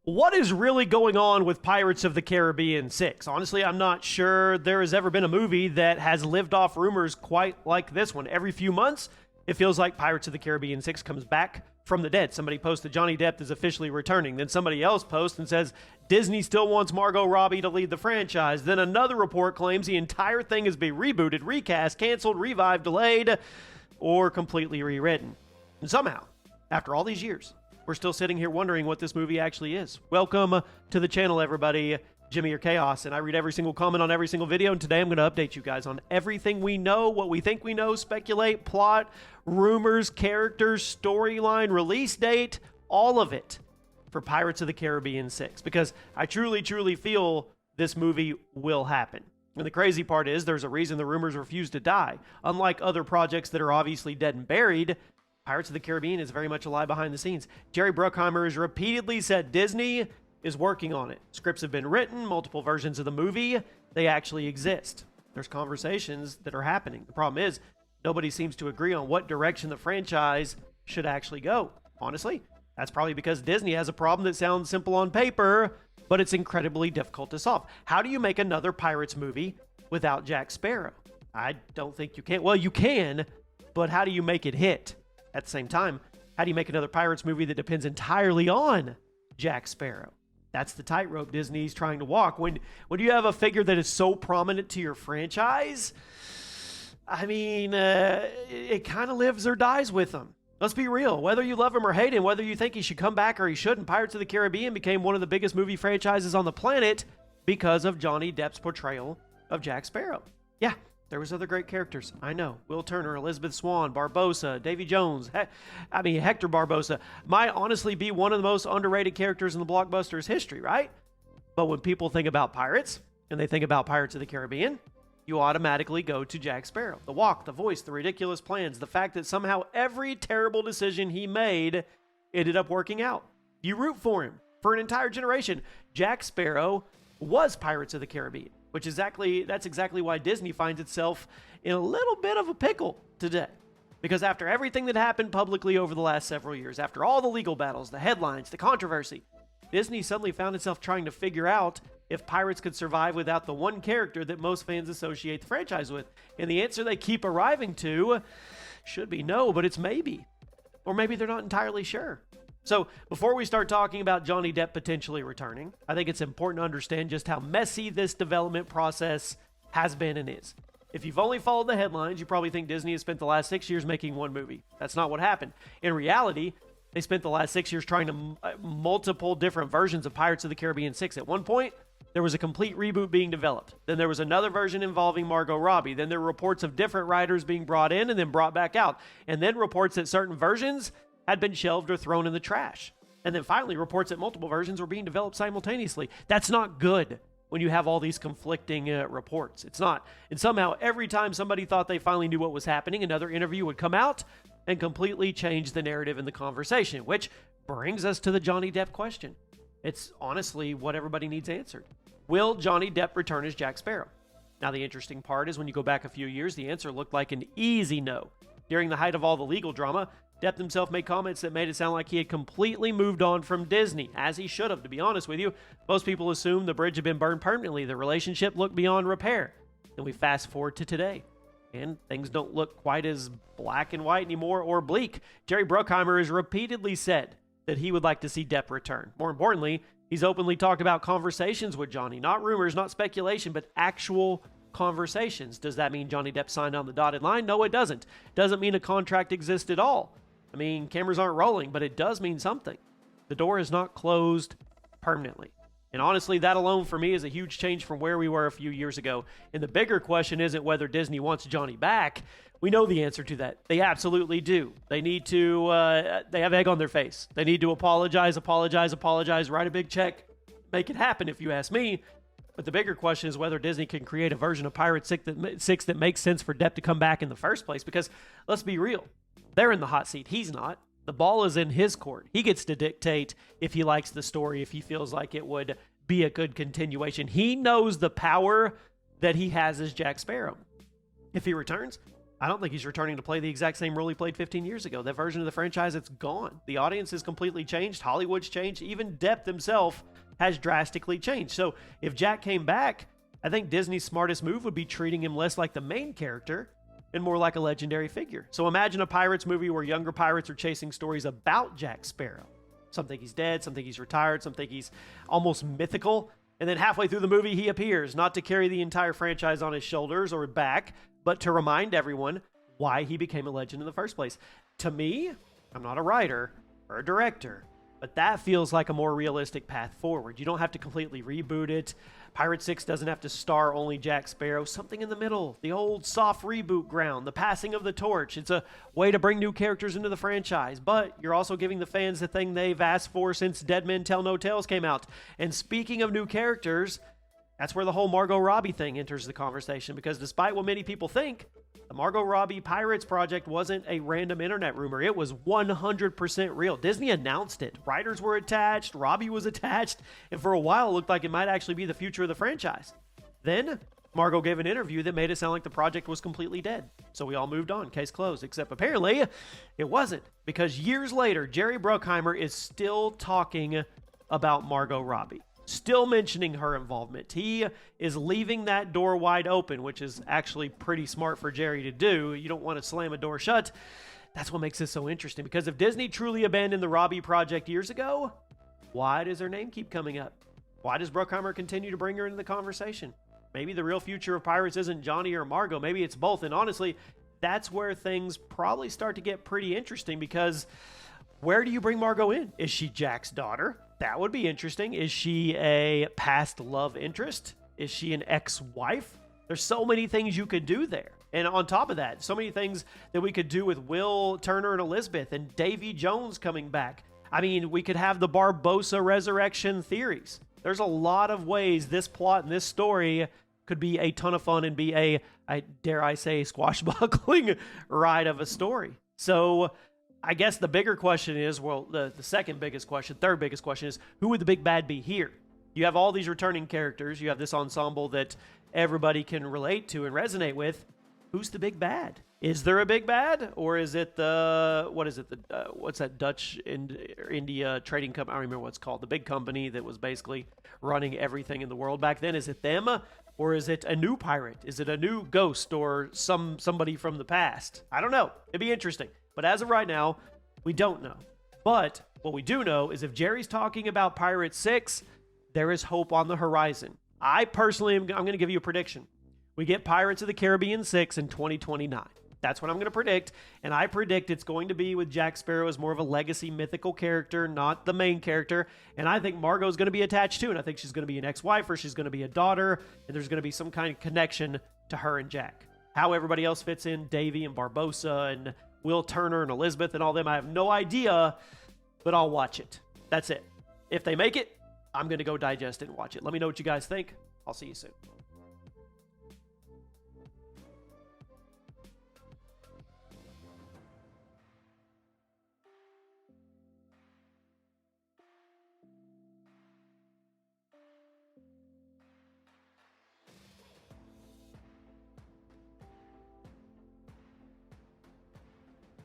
What is really going on with Pirates of the Caribbean 6? Honestly, I'm not sure there has ever been a movie that has lived off rumors quite like this one. Every few months, it feels like Pirates of the Caribbean 6 comes back from the dead. Somebody posts that Johnny Depp is officially returning. Then somebody else posts and says Disney still wants Margot Robbie to lead the franchise. Then another report claims the entire thing is being rebooted, recast, canceled, revived, delayed, or completely rewritten. And somehow, after all these years, we're still sitting here wondering what this movie actually is. Welcome to the channel, everybody. Jimmy or Chaos, and I read every single comment on every single video, and today I'm going to update you guys on everything we know, what we think we know, speculate, plot, rumors, characters, storyline, release date, all of it for Pirates of the Caribbean 6, because I truly, truly feel this movie will happen. And the crazy part is there's a reason the rumors refuse to die. Unlike other projects that are obviously dead and buried, Pirates of the Caribbean is very much alive behind the scenes. Jerry Bruckheimer has repeatedly said Disney is working on it. Scripts have been written, multiple versions of the movie, they actually exist. There's conversations that are happening. The problem is, nobody seems to agree on what direction the franchise should actually go. Honestly, that's probably because Disney has a problem that sounds simple on paper, but it's incredibly difficult to solve. How do you make another Pirates movie without Jack Sparrow? I don't think you can. Well, you can, but how do you make it hit? At the same time, how do you make another Pirates movie that depends entirely on Jack Sparrow? That's the tightrope Disney's trying to walk. When you have a figure that is so prominent to your franchise, I mean, it kind of lives or dies with them. Let's be real. Whether you love him or hate him, whether you think he should come back or he shouldn't, Pirates of the Caribbean became one of the biggest movie franchises on the planet because of Johnny Depp's portrayal of Jack Sparrow. Yeah. There was other great characters. I know. Will Turner, Elizabeth Swann, Barbossa, Davy Jones. Hector Barbossa might honestly be one of the most underrated characters in the blockbuster's history, right? But when people think about pirates, and they think about Pirates of the Caribbean, you automatically go to Jack Sparrow. The walk, the voice, the ridiculous plans, the fact that somehow every terrible decision he made ended up working out. You root for him. For an entire generation, Jack Sparrow was Pirates of the Caribbean. That's exactly why Disney finds itself in a little bit of a pickle today. Because after everything that happened publicly over the last several years, after all the legal battles, the headlines, the controversy, Disney suddenly found itself trying to figure out if Pirates could survive without the one character that most fans associate the franchise with. And the answer they keep arriving to should be no, but it's maybe. Or maybe they're not entirely sure. So before we start talking about Johnny Depp potentially returning, I think it's important to understand just how messy this development process has been and is. If you've only followed the headlines, you probably think Disney has spent the last 6 years making one movie. That's not what happened. In reality, they spent the last 6 years trying to multiple different versions of Pirates of the Caribbean 6. At one point, there was a complete reboot being developed. Then there was another version involving Margot Robbie. Then there were reports of different writers being brought in and then brought back out. And then reports that certain versions had been shelved or thrown in the trash. And then finally, reports that multiple versions were being developed simultaneously. That's not good when you have all these conflicting reports. It's not. And somehow, every time somebody thought they finally knew what was happening, another interview would come out and completely change the narrative in the conversation, which brings us to the Johnny Depp question. It's honestly what everybody needs answered. Will Johnny Depp return as Jack Sparrow? Now, the interesting part is when you go back a few years, the answer looked like an easy no. During the height of all the legal drama, Depp himself made comments that made it sound like he had completely moved on from Disney, as he should have, to be honest with you. Most people assumed the bridge had been burned permanently. The relationship looked beyond repair. Then we fast forward to today, and things don't look quite as black and white anymore or bleak. Jerry Bruckheimer has repeatedly said that he would like to see Depp return. More importantly, he's openly talked about conversations with Johnny. Not rumors, not speculation, but actual conversations. Does that mean Johnny Depp signed on the dotted line? No, it doesn't. Doesn't mean a contract exists at all. I mean, cameras aren't rolling, but it does mean something. The door is not closed permanently. And honestly, that alone for me is a huge change from where we were a few years ago. And the bigger question isn't whether Disney wants Johnny back. We know the answer to that. They absolutely do. They need to, they have egg on their face. They need to apologize, write a big check, make it happen if you ask me. But the bigger question is whether Disney can create a version of Pirates 6 that makes sense for Depp to come back in the first place. Because let's be real. They're in the hot seat. He's not. The ball is in his court. He gets to dictate if he likes the story, if he feels like it would be a good continuation. He knows the power that he has as Jack Sparrow. If he returns, I don't think he's returning to play the exact same role he played 15 years ago. That version of the franchise, it's gone. The audience has completely changed. Hollywood's changed. Even Depp himself has drastically changed. So if Jack came back, I think Disney's smartest move would be treating him less like the main character and more like a legendary figure. So imagine a Pirates movie where younger pirates are chasing stories about Jack Sparrow. Some think he's dead, some think he's retired, some think he's almost mythical. And then halfway through the movie, he appears, not to carry the entire franchise on his shoulders or back, but to remind everyone why he became a legend in the first place. To me, I'm not a writer or a director, but that feels like a more realistic path forward. You don't have to completely reboot it. Pirate 6 doesn't have to star only Jack Sparrow. Something in the middle, the old soft reboot ground, the passing of the torch. It's a way to bring new characters into the franchise, but you're also giving the fans the thing they've asked for since Dead Men Tell No Tales came out. And speaking of new characters, that's where the whole Margot Robbie thing enters the conversation, because despite what many people think, the Margot Robbie Pirates project wasn't a random internet rumor. It was 100% real. Disney announced it. Writers were attached, Robbie was attached, and for a while it looked like it might actually be the future of the franchise. Then, Margot gave an interview that made it sound like the project was completely dead. So we all moved on, case closed, except apparently it wasn't, because years later, Jerry Bruckheimer is still talking about Margot Robbie. Still mentioning her involvement. He is leaving that door wide open, which is actually pretty smart for Jerry to do. You don't want to slam a door shut. That's what makes this so interesting, because if Disney truly abandoned the Robbie project years ago, why does her name keep coming up? Why does Bruckheimer continue to bring her into the conversation? Maybe the real future of Pirates isn't Johnny or Margot. Maybe it's both. And honestly, that's where things probably start to get pretty interesting, because where do you bring Margot in? Is she Jack's daughter? That would be interesting. Is she a past love interest? Is she an ex-wife? There's so many things you could do there. And on top of that, so many things that we could do with Will Turner and Elizabeth and Davy Jones coming back. I mean, we could have the Barbossa resurrection theories. There's a lot of ways this plot and this story could be a ton of fun and be a, dare I say, swashbuckling ride of a story. So I guess the bigger question is, well, the second biggest question, third biggest question is, who would the big bad be here? You have all these returning characters. You have this ensemble that everybody can relate to and resonate with. Who's the big bad? Is there a big bad? Or is it what's that Dutch India trading company? I don't remember what it's called. The big company that was basically running everything in the world back then. Is it them? Or is it a new pirate? Is it a new ghost or somebody from the past? I don't know. It'd be interesting. But as of right now, we don't know. But what we do know is if Jerry's talking about Pirate 6, there is hope on the horizon. I personally I'm going to give you a prediction. We get Pirates of the Caribbean 6 in 2029. That's what I'm going to predict. And I predict it's going to be with Jack Sparrow as more of a legacy mythical character, not the main character. And I think Margot's going to be attached too. And I think she's going to be an ex-wife or she's going to be a daughter. And there's going to be some kind of connection to her and Jack. How everybody else fits in, Davy and Barbossa and Will Turner and Elizabeth and all them, I have no idea, but I'll watch it. That's it. If they make it, I'm going to go digest it and watch it. Let me know what you guys think. I'll see you soon.